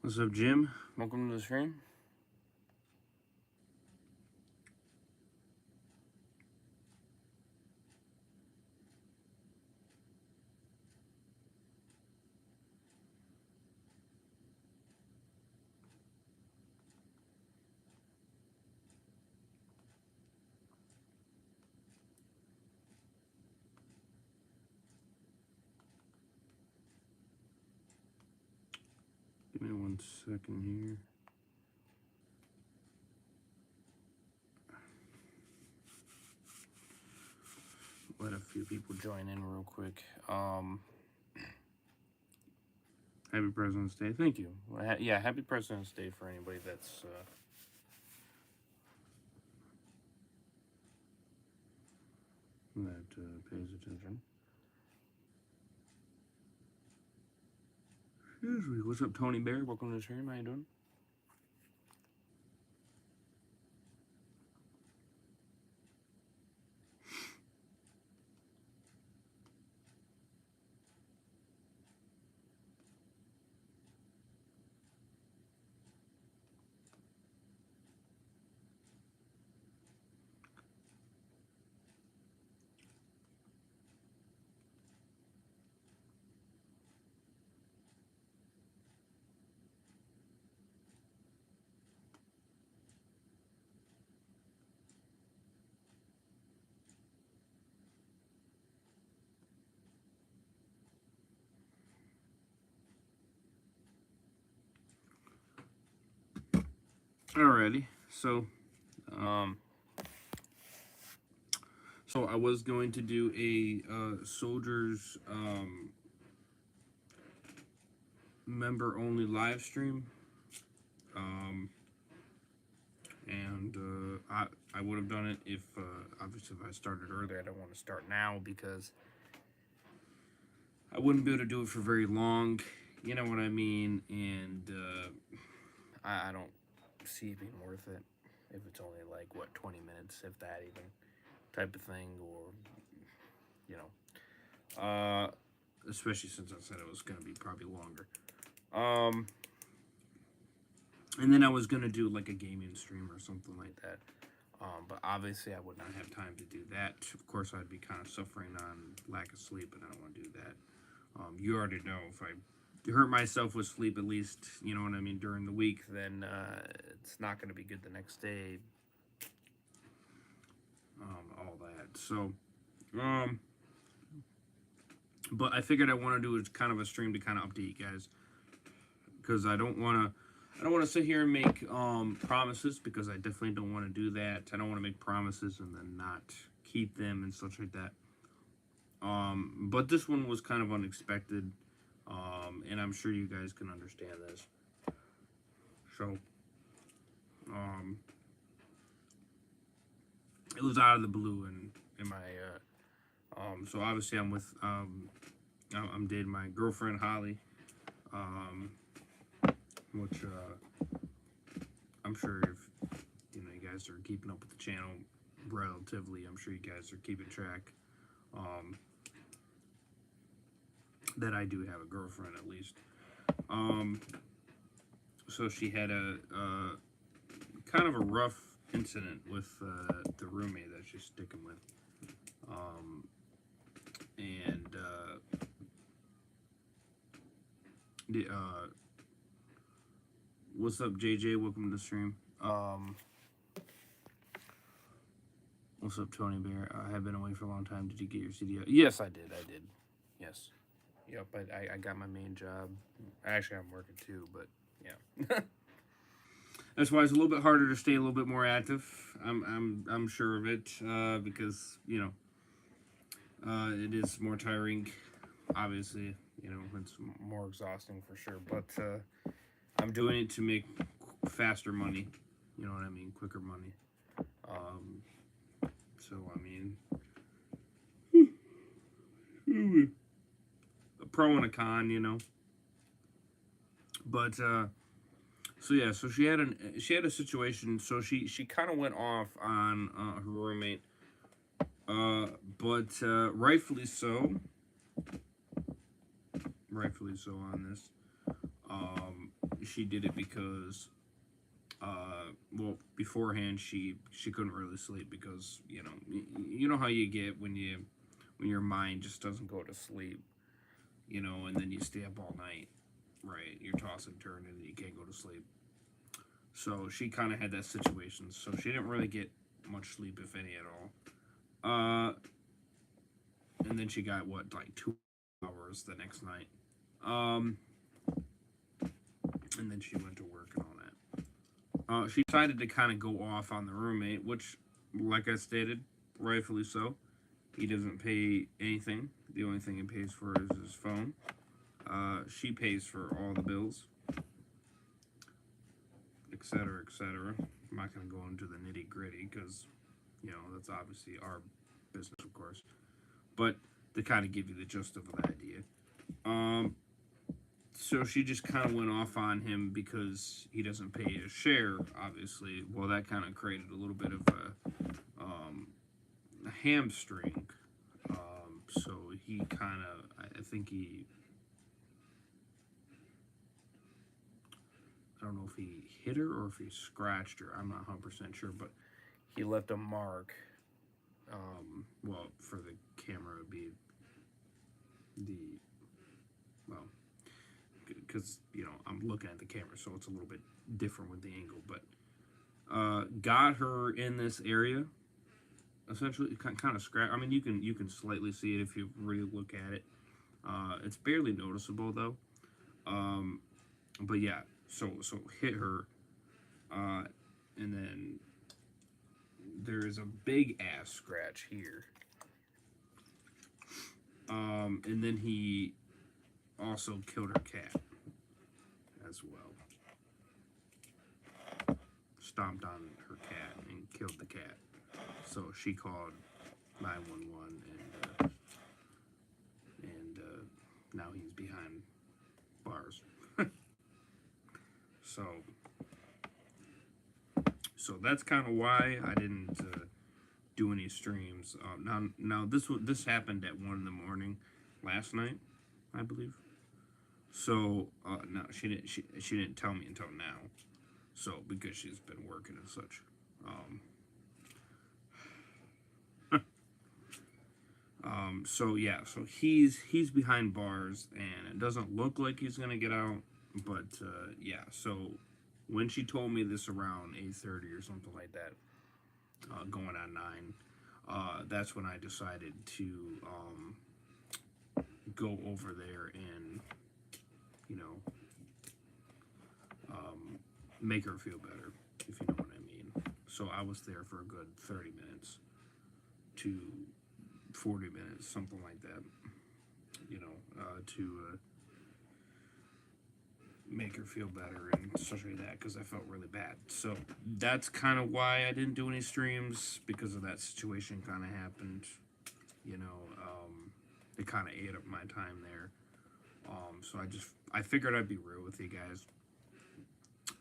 What's up, Jim? Welcome to the stream. Give me 1 second here. Let a few people join in real quick. Happy President's Day. Thank you. Yeah, happy President's Day for anybody that's pays attention. Excuse me. What's up, Tony Bear? Welcome to the stream. How you doing? Alrighty. So I was going to do a soldiers member only live stream. And I would have done it if obviously if I started earlier. I don't want to start now because I wouldn't be able to do it for very long. You know what I mean? And I don't see it being worth it if it's only like 20 minutes, if that even, type of thing, or you know, especially since I said it was gonna be probably longer. And then I was gonna do like a gaming stream or something like that. But obviously I would not have time to do that. Of course, I'd be kind of suffering on lack of sleep, and I don't want to do that. You already know if I hurt myself with sleep, at least, you know what I mean, during the week, then it's not going to be good the next day. All that. So, but I figured I want to do kind of a stream to kind of update you guys, because I don't want to sit here and make promises, because I definitely don't want to do that. I don't want to make promises and then not keep them and such like that. But this one was kind of unexpected, and I'm sure you guys can understand this. So, it was out of the blue, and in my so obviously I'm dating my girlfriend Holly, which I'm sure if you guys are keeping up with the channel relatively, I'm sure you guys are keeping track. That I do have a girlfriend, at least. So she had a kind of a rough incident with the roommate that she's sticking with. And what's up, JJ? Welcome to the stream. What's up, Tony Bear? I have been away for a long time. Did you get your CDL? Yes, I did. Yes. Yep, I got my main job. Actually, I'm working too, but yeah. That's why it's a little bit harder to stay a little bit more active. I'm sure of it, because it is more tiring. Obviously, it's more exhausting for sure. But I'm doing it to make faster money. You know what I mean? Quicker money. So I mean, a pro and a con, But so yeah, so she had a situation. So she kind of went off on her roommate, but rightfully so. Rightfully so on this. she did it because well, beforehand she couldn't really sleep because you know how you get when your mind just doesn't go to sleep, and then you stay up all night, right? You're tossing and turning and you can't go to sleep. So she kind of had that situation. So she didn't really get much sleep, if any at all. And then she got like 2 hours the next night. And then she went to work and all that. She decided to kind of go off on the roommate, which, like I stated, rightfully so. He doesn't pay anything. The only thing he pays for is his phone. She pays for all the bills, etc., etc. I'm not going to go into the nitty gritty because, that's obviously our business, of course. But to kind of give you the gist of the idea. So she just kind of went off on him because he doesn't pay his share, obviously. Well, that kind of created a little bit of a hamstring. So he kind of, I think I don't know if he hit her or if he scratched her. I'm not 100% sure, but he left a mark. Well, for the camera, it would be because, I'm looking at the camera, so it's a little bit different with the angle, but got her in this area, essentially, kind of scratch. I mean, you can slightly see it if you really look at it. It's barely noticeable, though. But yeah, so hit her, and then there is a big ass scratch here. And then he also killed her cat as well. Stomped on her cat and killed the cat. So she called 911 and now he's behind bars. So that's kind of why I didn't do any streams. Now this happened at 1 a.m. last night, I believe. So no, she didn't tell me until now. So because she's been working and such. So yeah, so he's behind bars, and it doesn't look like he's gonna get out. But yeah, so when she told me this around 8:30 or something like that, going on 9, that's when I decided to go over there and make her feel better, if you know what I mean. So I was there for a good 30 minutes to 40 minutes, something like that, to make her feel better and such like that, because I felt really bad. So that's kind of why I didn't do any streams, because of that situation kind of happened. It kind of ate up my time there. So I figured I'd be real with you guys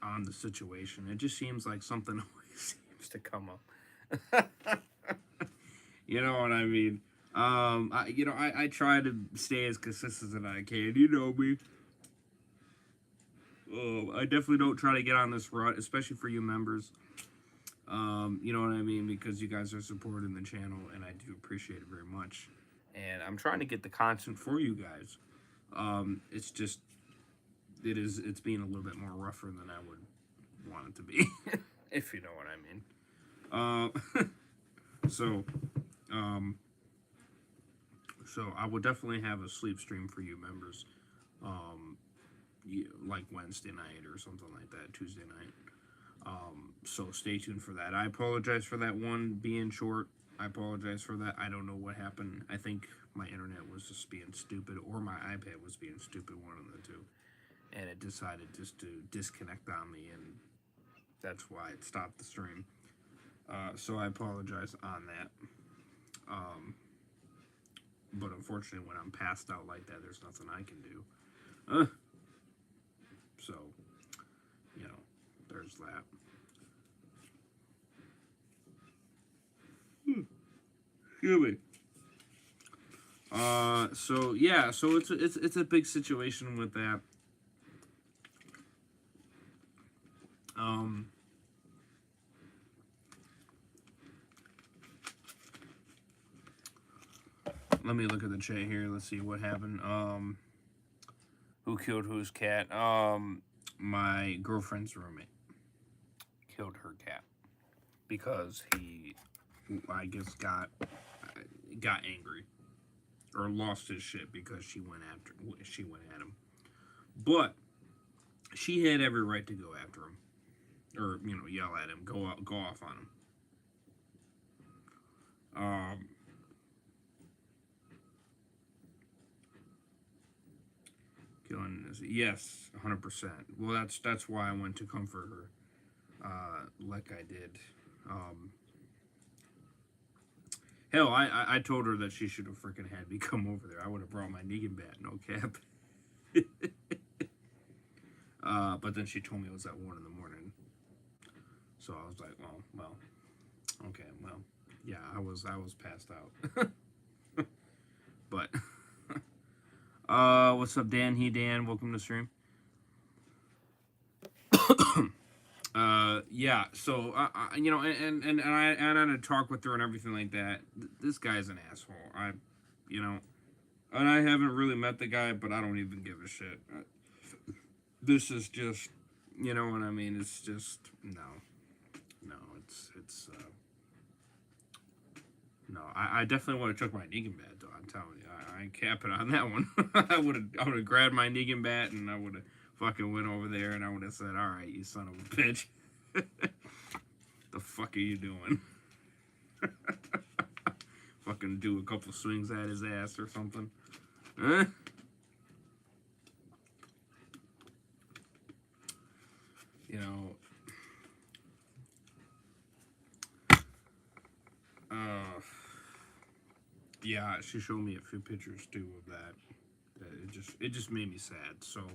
on the situation. It just seems like something always seems to come up. You know what I mean? I try to stay as consistent as I can. You know me. I definitely don't try to get on this rut, especially for you members. You know what I mean? Because you guys are supporting the channel, and I do appreciate it very much. And I'm trying to get the content for you guys. It's just, it's being a little bit more rougher than I would want it to be, if you know what I mean. So I will definitely have a sleep stream for you members, like Wednesday night or something like that, Tuesday night. So stay tuned for that. I apologize for that one being short. I apologize for that. I don't know what happened. I think my internet was just being stupid, or my iPad was being stupid, one of the two. And it decided just to disconnect on me, and that's why it stopped the stream. So I apologize on that. But unfortunately, when I'm passed out like that, there's nothing I can do. So, there's that. Excuse me. So yeah, so it's a big situation with that. Let me look at the chat here. Let's see what happened. Who killed whose cat? My girlfriend's roommate killed her cat because he, I guess, got angry or lost his shit because she went at him. But she had every right to go after him, or yell at him, go off on him. Killing this, yes, 100%. Well, that's why I went to comfort her, like I did. Hell, I told her that she should have freaking had me come over there. I would have brought my Negan bat, no cap. But then she told me it was at 1 in the morning. So I was like, well, okay, well, yeah, I was passed out. But what's up, Dan? Dan, welcome to the stream. Yeah, so I and I had to talk with her and everything like that. This guy's an asshole. And I haven't really met the guy, but I don't even give a shit. This is just, you know what I mean? It's just no, it's no. I definitely would have took my Negan bat though. I'm telling you, I ain't capping on that one. I would have grabbed my Negan bat and I would have fucking went over there and I would have said, "All right, you son of a bitch, the fuck are you doing?" Fucking do a couple swings at his ass or something. Yeah, she showed me a few pictures too of that. It just made me sad. So,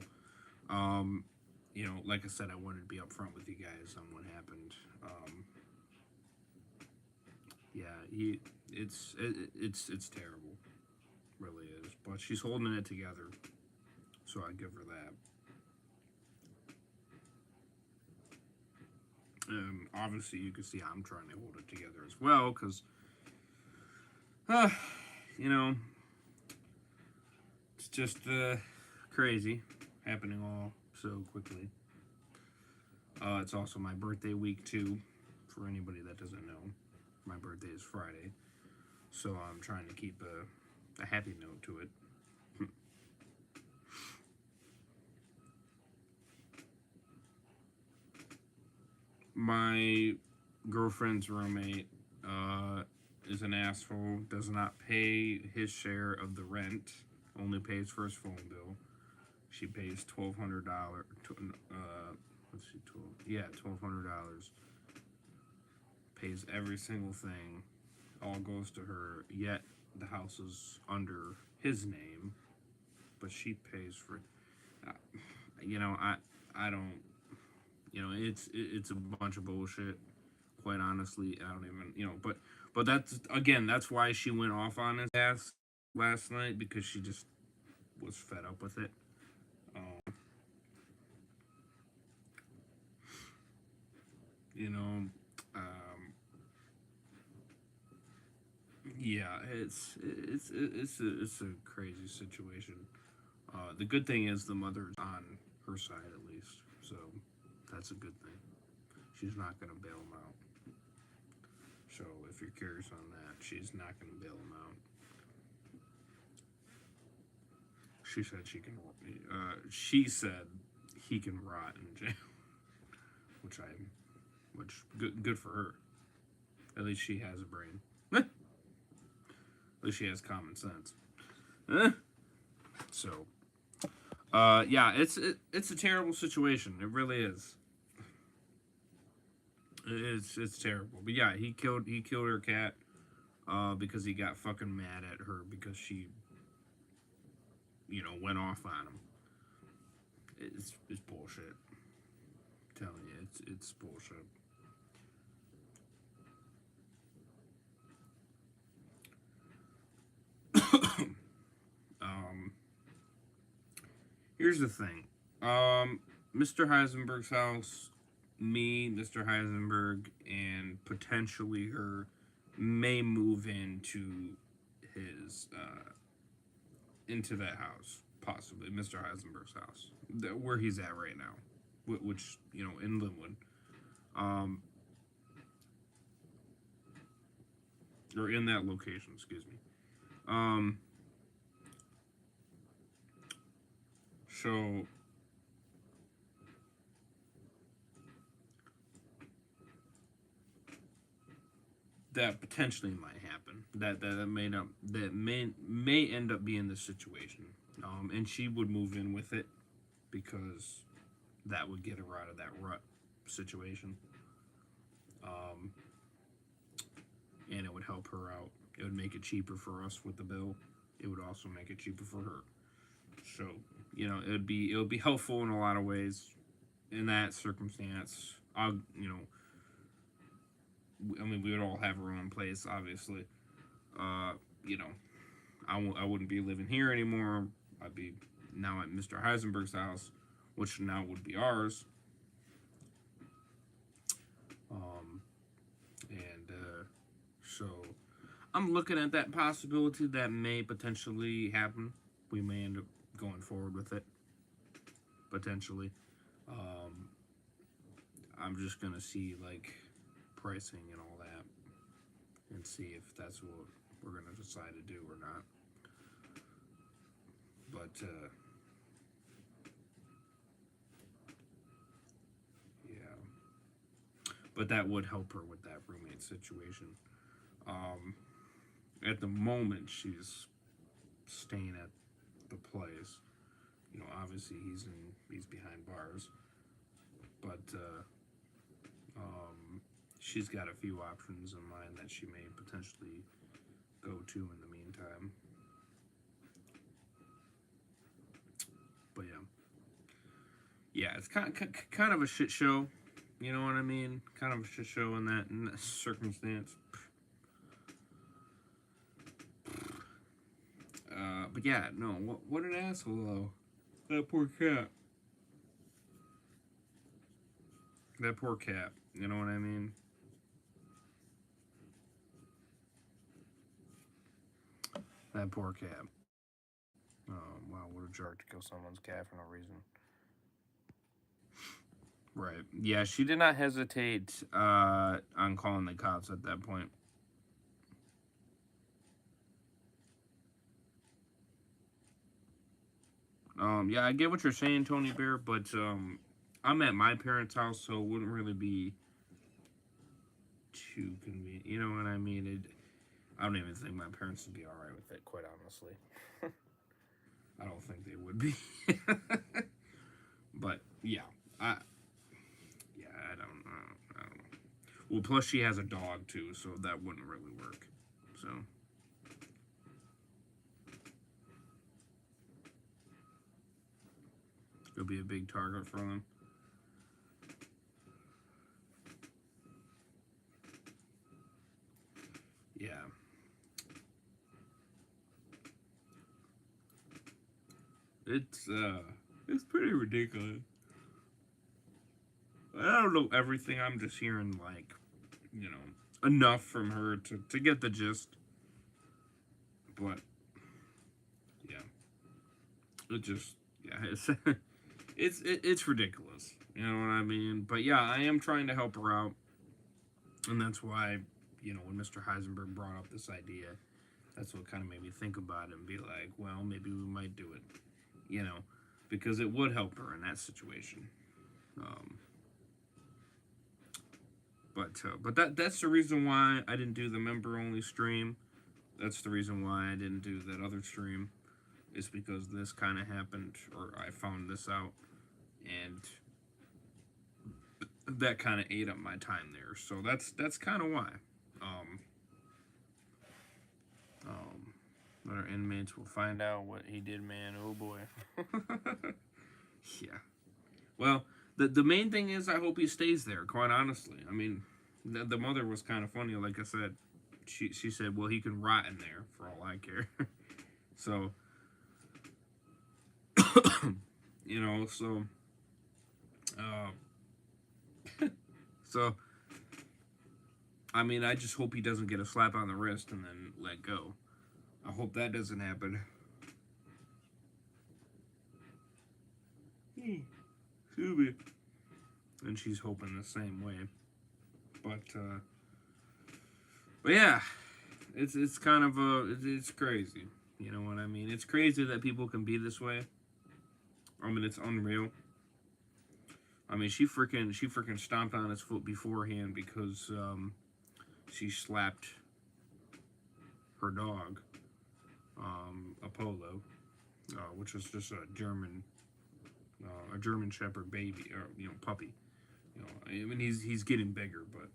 like I said, I wanted to be upfront with you guys on what happened. Yeah, it's terrible, really is. But she's holding it together, so I give her that. Obviously, you can see I'm trying to hold it together as well, because, it's just crazy, happening all so quickly. It's also my birthday week, too, for anybody that doesn't know. My birthday is Friday, so I'm trying to keep a happy note to it. My girlfriend's roommate is an asshole, does not pay his share of the rent, only pays for his phone bill. She pays $1,200. Let's see, $1,200. Pays every single thing. All goes to her. Yet the house is under his name, but she pays for it. I don't. It's a bunch of bullshit. Quite honestly, I don't even. But that's why she went off on his ass last night, because she just was fed up with it. Yeah, it's a crazy situation. The good thing is the mother's on her side at least, so that's a good thing. She's not gonna bail him out. So if you're curious on that, she's not gonna bail him out. She said she can. She said he can rot in jail, which good for her. At least she has a brain. At least she has common sense. So, yeah, it's a terrible situation. It really is. It's terrible. But yeah, he killed her cat because he got fucking mad at her because she went off on him. It's bullshit. I'm telling you, it's bullshit. Here's the thing. Mr. Heisenberg's house, me, Mr. Heisenberg, and potentially her may move into that house, possibly Mr. Heisenberg's house, where he's at right now, which in Linwood, um, or in that location, excuse me. Um, so that potentially might happen. That may end up being the situation. And she would move in with it because that would get her out of that rut situation. Um, and it would help her out. It would make it cheaper for us with the bill. It would also make it cheaper for her. So it would be helpful in a lot of ways. In that circumstance, I mean, we would all have our own place, obviously. Uh, you know, I wouldn't be living here anymore. I'd be now at Mr. Heisenberg's house, which now would be ours. Um, and so I'm looking at that possibility that may potentially happen. We may end up going forward with it, potentially. Um, I'm just gonna see like pricing and all that, and see if that's what we're gonna decide to do or not. But yeah, but that would help her with that roommate situation. Um, at the moment, she's staying at the place. Obviously he's behind bars, but she's got a few options in mind that she may potentially go to in the meantime. But yeah, it's kind of a shit show. You know what I mean? Kind of a shit show in that circumstance. But yeah, no, what an asshole though. That poor cat. That poor cat. You know what I mean? That poor cat. Wow, what a jerk to kill someone's cat for no reason. Right. Yeah, she did not hesitate on calling the cops at that point. Yeah, I get what you're saying, Tony Bear, but I'm at my parents' house, so it wouldn't really be too convenient. You know what I mean? I don't even think my parents would be all right with it, quite honestly. I don't think they would be. But yeah, I yeah, I don't know. Well, plus she has a dog too, so that wouldn't really work. So it'll be a big target for them. Yeah. It's pretty ridiculous. I don't know everything. I'm just hearing like, you know, enough from her to get the gist. But yeah, it just yeah, it's ridiculous. You know what I mean? But yeah, I am trying to help her out, and that's why when Mr. Heisenberg brought up this idea, that's what kind of made me think about it and be like, well, maybe we might do it. You know, because it would help her in that situation. Um, but that's the reason why I didn't do the member only stream. That's the reason why I didn't do that other stream. Is because this kind of happened, or I found this out, and that kind of ate up my time there. So that's kind of why. Um, Other inmates will find out what he did, man. Oh boy. Yeah. Well, the main thing is I hope he stays there. Quite honestly, I mean, the mother was kind of funny. Like I said, she said, well, he can rot in there for all I care. So, so, uh, So, I mean, I just hope he doesn't get a slap on the wrist and then let go. I hope that doesn't happen. Scooby. And she's hoping the same way. But yeah, it's kind of it's crazy. You know what I mean? It's crazy that people can be this way. I mean, it's unreal. I mean, she freaking stomped on his foot beforehand because she slapped her dog, Apollo, which was just a German Shepherd baby, or puppy. I mean, he's getting bigger, but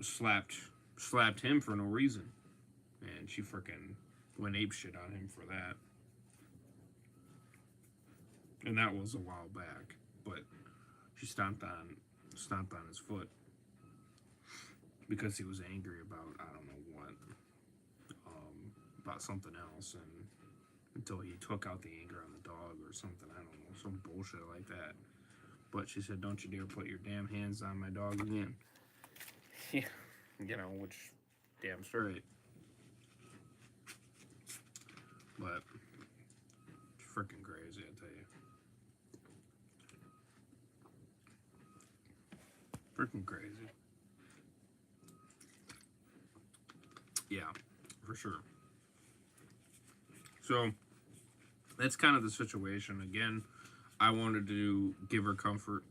slapped him for no reason, and she freaking went apeshit on him for that. And that was a while back, but she stomped on his foot because he was angry about I don't know what, about something else, and until he took out the anger on the dog or something, I don't know, some bullshit like that. But she said, "Don't you dare put your damn hands on my dog again." Yeah, which damn straight. But freaking crazy, I tell you. Freaking crazy. Yeah, for sure. So, that's kind of the situation. Again, I wanted to give her comfort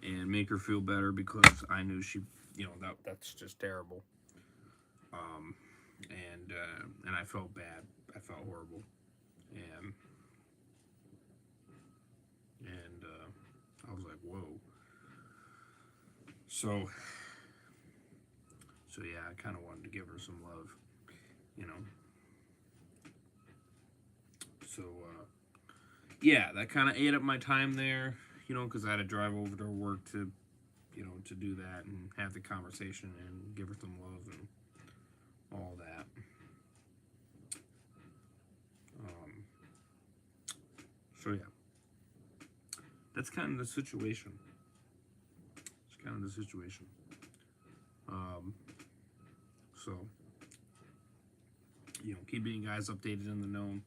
and make her feel better because I knew she, that's just terrible. And I felt bad. I felt horrible. And I was like, whoa. So yeah, I kind of wanted to give her some love, So, yeah, that kind of ate up my time there, because I had to drive over to her work to, to do that and have the conversation and give her some love and all that. So, yeah, that's kind of the situation. It's kind of the situation. So, keeping you guys updated in the know.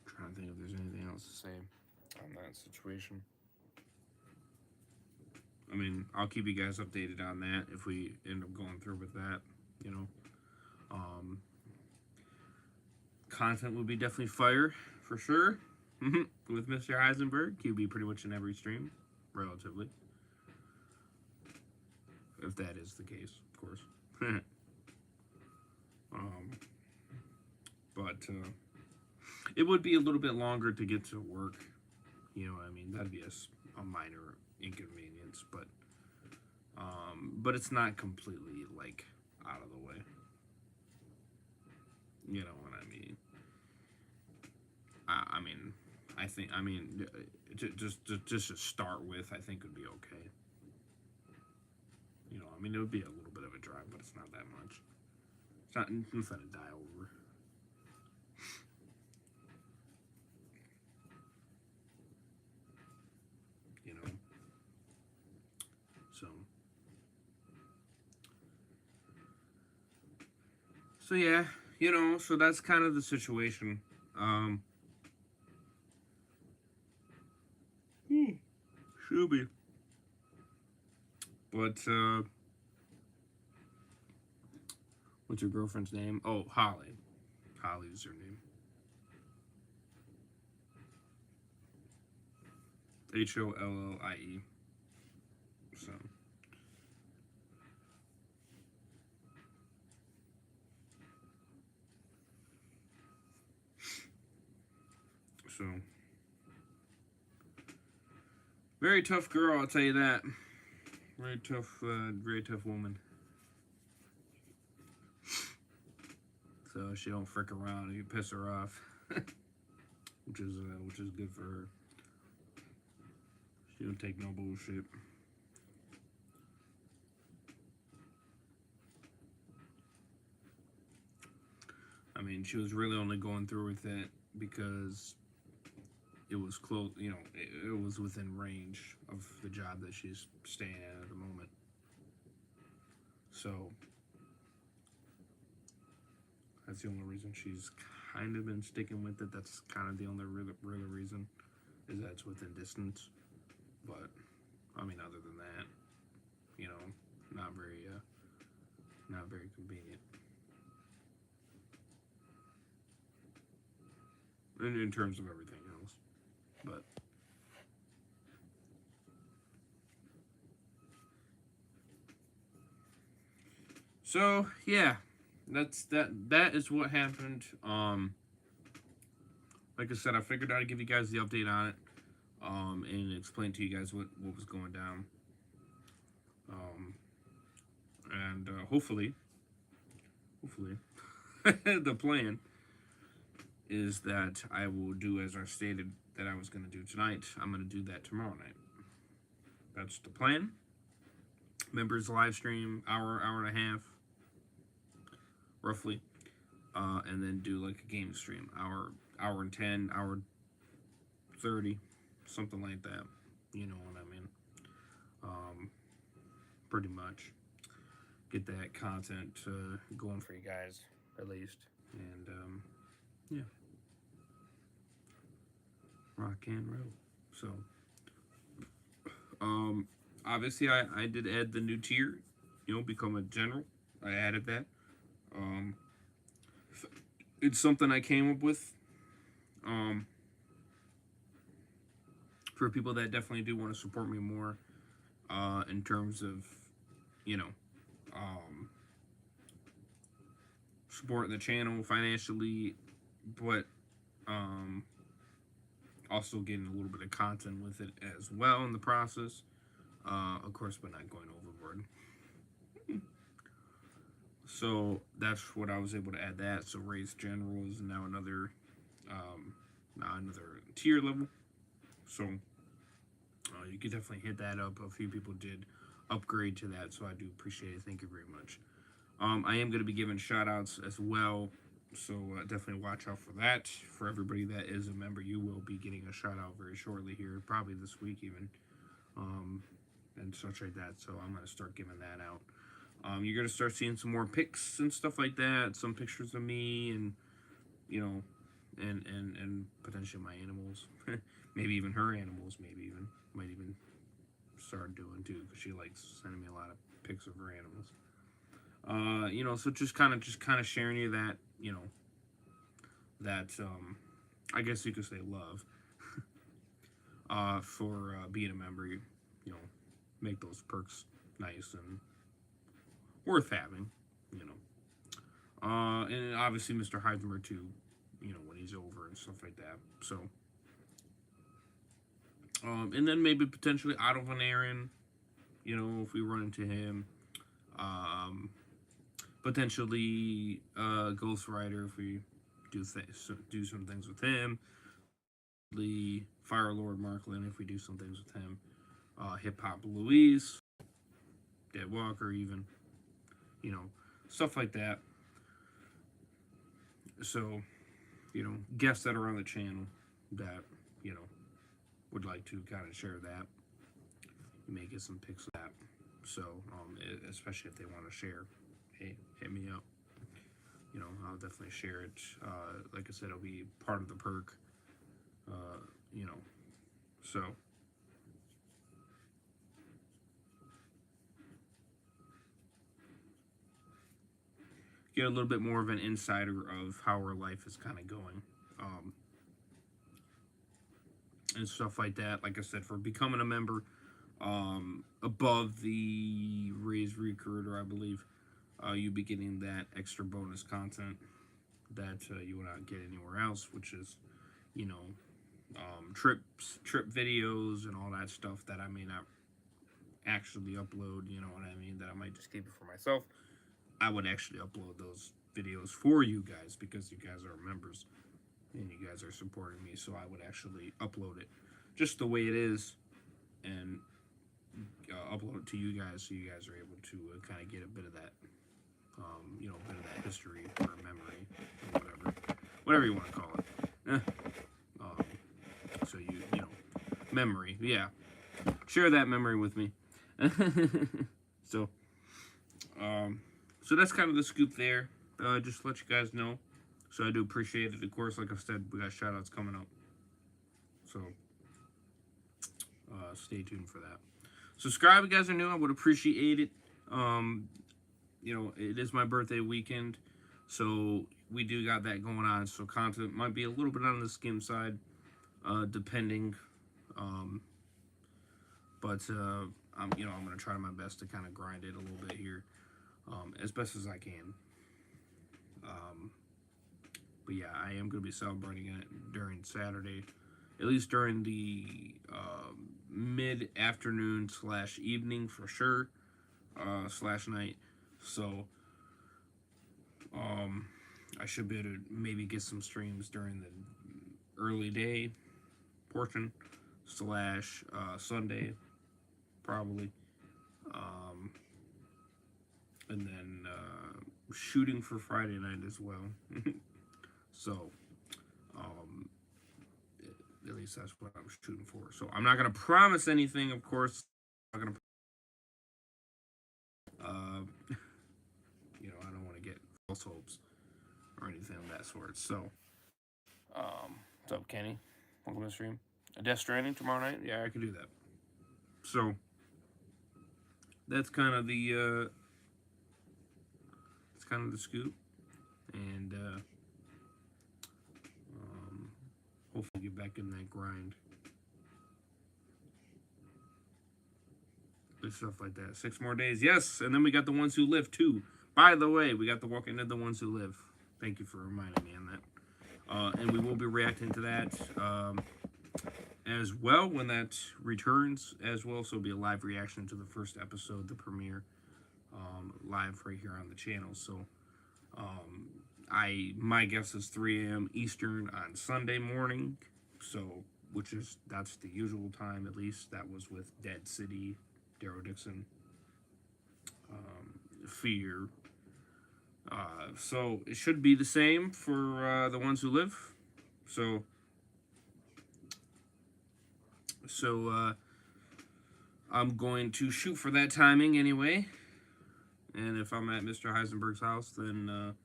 Trying to think if there's anything else to say on that situation. I mean, I'll keep you guys updated on that if we end up going through with that, Content would be definitely fire, for sure. With Mr. Heisenberg, he'll be pretty much in every stream, relatively. If that is the case, of course. But it would be a little bit longer to get to work. You know what I mean? That'd be a minor inconvenience, but it's not completely, like, out of the way. You know what I mean? I mean, just to start with, I think would be okay. I mean, it would be a little bit of a drive, but it's not that much. It's not nothing to die over. So yeah, so that's kind of the situation. Should be. But, what's your girlfriend's name? Oh, Holly. Holly's her name. Hollie. So. Very tough girl, I'll tell you that. Very tough woman. So she don't frick around and you piss her off, which is good for her. She don't take no bullshit. I mean, she was really only going through with it because it was close, it was within range of the job that she's staying at the moment. So that's the only reason she's kind of been sticking with it. That's kind of the only real reason, is that it's within distance. But I mean, other than that, not very convenient. In terms of everything else, but so yeah, that is what happened. Like I said, I figured I'd give you guys the update on it, and explain to you guys what was going down. And hopefully, the plan is that I will do as I stated that I was going to do tonight. I'm going to do that tomorrow night. That's the plan. Members live stream, hour and a half, roughly, and then do like a game stream, hour and 10, hour 30, something like that. You know what I mean? Pretty much get that content going for you guys, at least. And yeah, rock and roll. So obviously I did add the new tier, become a general. I added that. It's something I came up with for people that definitely do want to support me more, in terms of, supporting the channel financially, but also getting a little bit of content with it as well in the process. Of course, but not going overboard. So that's what I was able to add that. So raised general is now another tier level. So you could definitely hit that up. A few people did upgrade to that, so I do appreciate it. Thank you very much. I am going to be giving shout outs as well, so definitely watch out for that. For everybody that is a member, you will be getting a shout out very shortly here, probably this week even, and such like that. So I'm going to start giving that out. You're going to start seeing some more pics and stuff like that, some pictures of me, and and potentially my animals, maybe even her animals, might even start doing too, because she likes sending me a lot of pics of her animals. So just kind of sharing you that, that I guess you could say love for being a member. Make those perks nice and worth having. And obviously Mr. Heisenberg too. When he's over and stuff like that. So, and then maybe potentially Otto Von Aaron, if we run into him. Potentially Ghost Rider if we do some things with him. The Fire Lord Marklin if we do some things with him. Hip Hop Louise, Dead Walker even, stuff like that. So, guests that are on the channel that, would like to kind of share that. You may get some pics of that. So, especially if they want to share, hey, hit me up. I'll definitely share it. Like I said, it'll be part of the perk. So. Get a little bit more of an insider of how her life is kind of going. And stuff like that. Like I said, for becoming a member, above the Raised Recruiter, I believe, you'll be getting that extra bonus content that you will not get anywhere else, which is, trip videos and all that stuff that I may not actually upload, you know what I mean, that I might just keep it for myself. I would actually upload those videos for you guys because you guys are members and you guys are supporting me, so I would actually upload it just the way it is and upload it to you guys so you guys are able to kind of get a bit of that, bit of that history or memory or whatever. whatever you want to call it. So you know, memory, yeah. Share that memory with me. so, so that's kind of the scoop there. Just to let you guys know. So I do appreciate it. Of course, like I said, we got shout-outs coming up. So, stay tuned for that. Subscribe if you guys are new. I would appreciate it. You know, it is my birthday weekend. So, we do got that going on. So, content might be a little bit on the skim side, depending. But, I'm going to try my best to kind of grind it a little bit here, as best as I can. But yeah, I am going to be celebrating it during Saturday, at least during the mid-afternoon / evening for sure, / night. So, I should be able to maybe get some streams during the early day portion / Sunday, probably. And then shooting for Friday night as well. So, at least that's what I'm shooting for. So I'm not gonna promise anything, of course. I'm not gonna, I don't want to get false hopes or anything of that sort. So, what's up, Kenny? Welcome to the stream. A Death Stranding tomorrow night? Yeah, I can do that. So that's kind of the scoop, and hopefully get back in that grind. And stuff like that. 6 more days, yes, and then we got The Ones Who Live too. By the way, we got The Walking Dead: The Ones Who Live. Thank you for reminding me on that. And we will be reacting to that as well when that returns as well. So it'll be a live reaction to the first episode, the premiere, live right here on the channel. So my guess is 3 a.m. Eastern on Sunday morning. So that's the usual time, at least. That was with Dead City, Daryl Dixon, Fear. So it should be the same for The Ones Who Live. So I'm going to shoot for that timing anyway. And if I'm at Mr. Heisenberg's house, then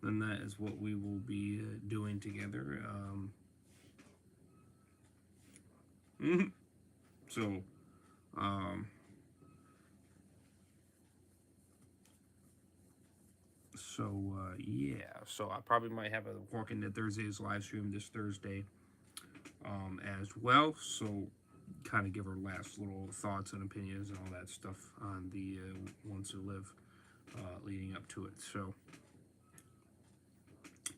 that is what we will be doing together. Yeah. So I probably might have a Walking Dead Thursdays live stream this Thursday as well. So kind of give our last little thoughts and opinions and all that stuff on the Ones Who Live leading up to it. So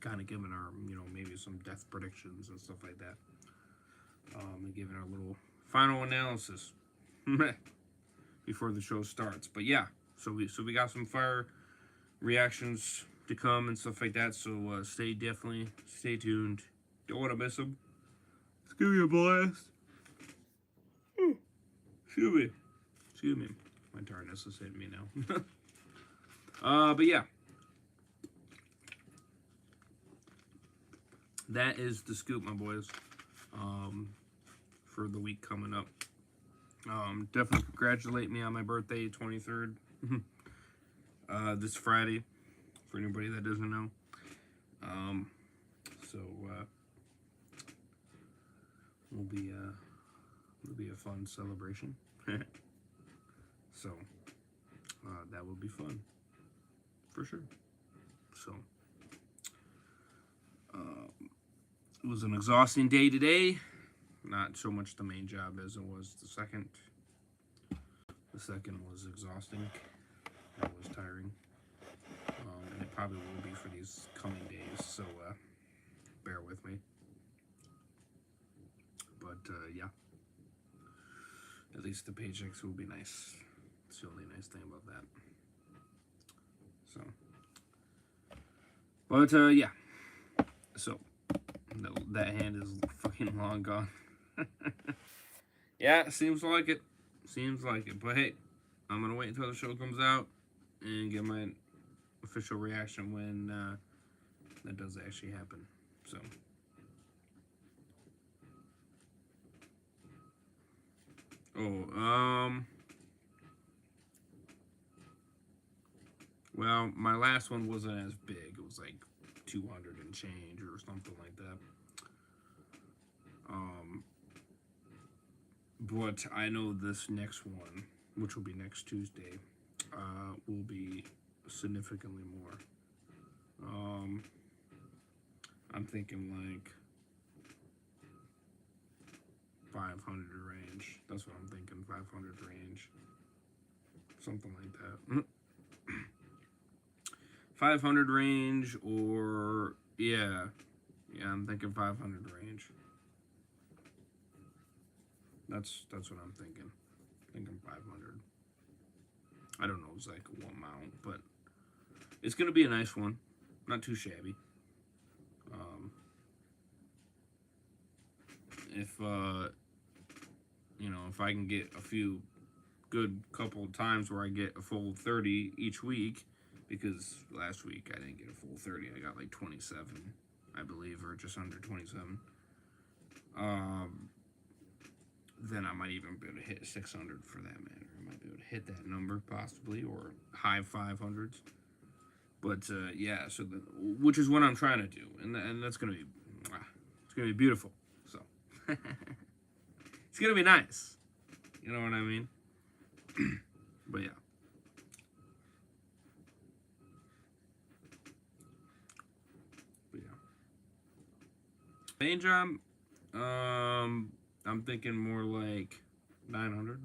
kind of giving our, maybe some death predictions and stuff like that. And giving our little final analysis before the show starts. But yeah, so we got some fire reactions to come and stuff like that. So stay tuned. Don't want to miss them. It's gonna be a blast. Excuse me. My tiredness is hitting me now. But yeah. That is the scoop, my boys. For the week coming up. Definitely congratulate me on my birthday, 23rd. This Friday, for anybody that doesn't know. Will be a fun celebration. So that will be fun for sure. So it was an exhausting day today. Not so much the main job as it was the second. The second was exhausting. That was tiring. And it probably will be for these coming days. So bear with me. But yeah. At least the paychecks will be nice. It's the only nice thing about that. So. But yeah. So. That hand is fucking long gone. Yeah, seems like it. But hey, I'm gonna wait until the show comes out and get my official reaction when that does actually happen. So. Oh, well, my last one wasn't as big. It was like 200 and change or something like that. But I know this next one, which will be next Tuesday, will be significantly more. I'm thinking like 500 range. That's what I'm thinking. 500 range, something like that. 500 range, or yeah, I'm thinking 500 range. That's what I'm thinking. Thinking 500. I don't know exactly what amount, but it's gonna be a nice one. Not too shabby. If if I can get a few good couple of times where I get a full 30 each week, because last week I didn't get a full 30. I got like 27, I believe, or just under 27. Then I might even be able to hit 600 for that matter. I might be able to hit that number possibly, or high 500s. But yeah, so which is what I'm trying to do, and that's gonna be beautiful. So it's gonna be nice. You know what I mean? But yeah. Main job, I'm thinking more like 900,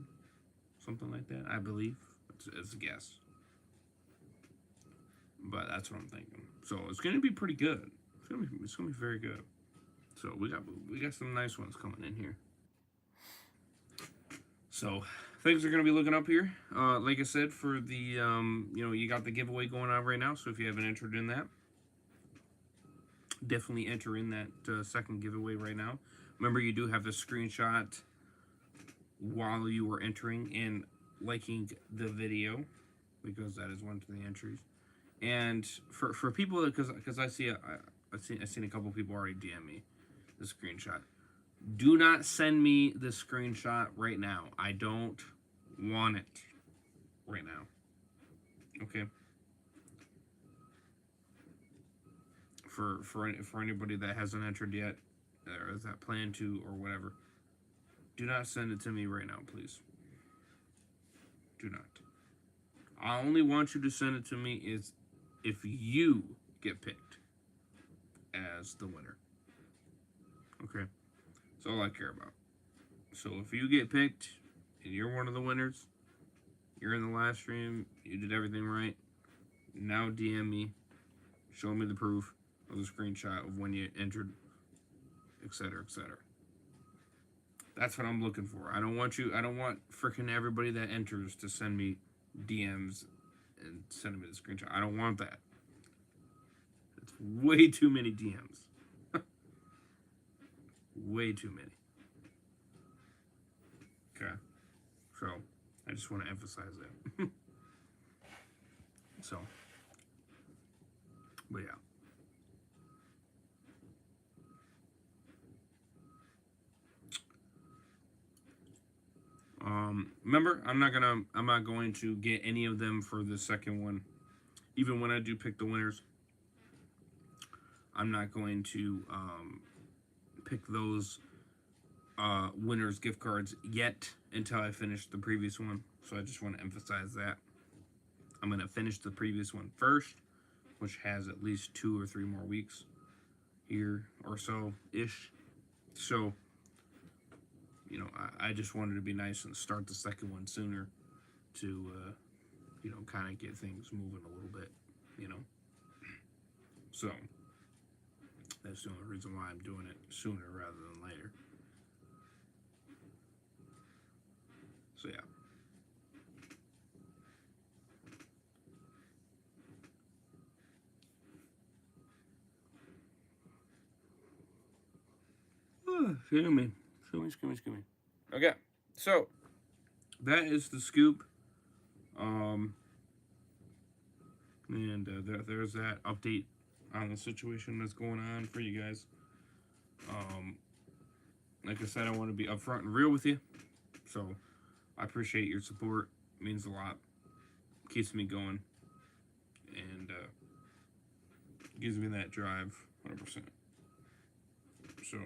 something like that. I believe it's a guess, but that's what I'm thinking. So it's gonna be pretty good. It's gonna be very good. So we got some nice ones coming in here. So things are gonna be looking up here. Like I said, for the you got the giveaway going on right now. So if you haven't entered in that, definitely enter in that second giveaway right now. Remember, you do have to screenshot while you were entering and liking the video, because that is one of the entries. And for people that, because I've seen a couple people already DM me the screenshot. Do not send me the screenshot right now. I don't want it right now. Okay. For anybody that hasn't entered yet, or that plan to, or whatever, do not send it to me right now, please. Do not. I only want you to send it to me is if you get picked as the winner. Okay? That's all I care about. So if you get picked and you're one of the winners, you're in the live stream, you did everything right, now DM me, show me the proof of the screenshot of when you entered, etc., etc. That's what I'm looking for. I don't want freaking everybody that enters to send me DMs and send me the screenshot. I don't want that. It's way too many DMs. Way too many. Okay. So, I just want to emphasize that. So, but yeah. Remember, I'm not going to get any of them for the second one. Even when I do pick the winners, I'm not going to pick those winners gift cards yet until I finish the previous one. So I just want to emphasize that. I'm going to finish the previous one first, which has at least 2 or 3 more weeks here or so-ish. So, I just wanted to be nice and start the second one sooner to, kind of get things moving a little bit, So, that's the only reason why I'm doing it sooner rather than later. So, yeah. Excuse me. Okay, so that is the scoop. And there's that update on the situation that's going on for you guys. Like I said, I want to be upfront and real with you. So I appreciate your support. It means a lot. Keeps me going. And gives me that drive 100%. So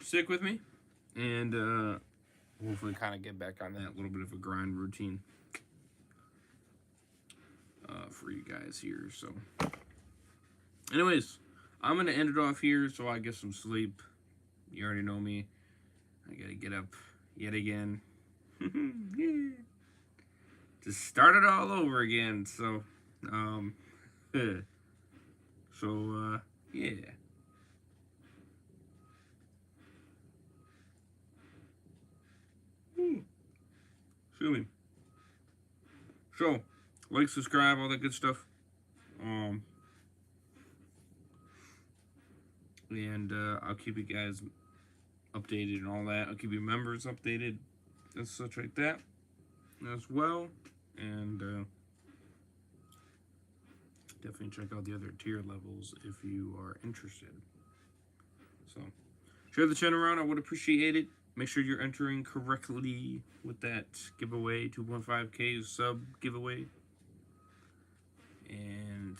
stick with me. And hopefully kind of get back on that little bit of a grind routine for you guys here. So anyways, I'm going to end it off here so I get some sleep. You already know me. I got to get up yet again. Yeah. To start it all over again. So, yeah. Excuse me. So, like, subscribe, all that good stuff. And I'll keep you guys updated and all that. I'll keep your members updated and such like that as well. And definitely check out the other tier levels if you are interested. So, share the channel around. I would appreciate it. Make sure you're entering correctly with that giveaway, 2.5K sub giveaway. And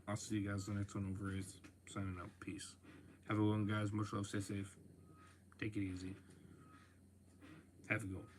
I'll see you guys in the next one. Over is signing out. Peace. Have a good one, guys. Much love. Stay safe. Take it easy. Have a good one.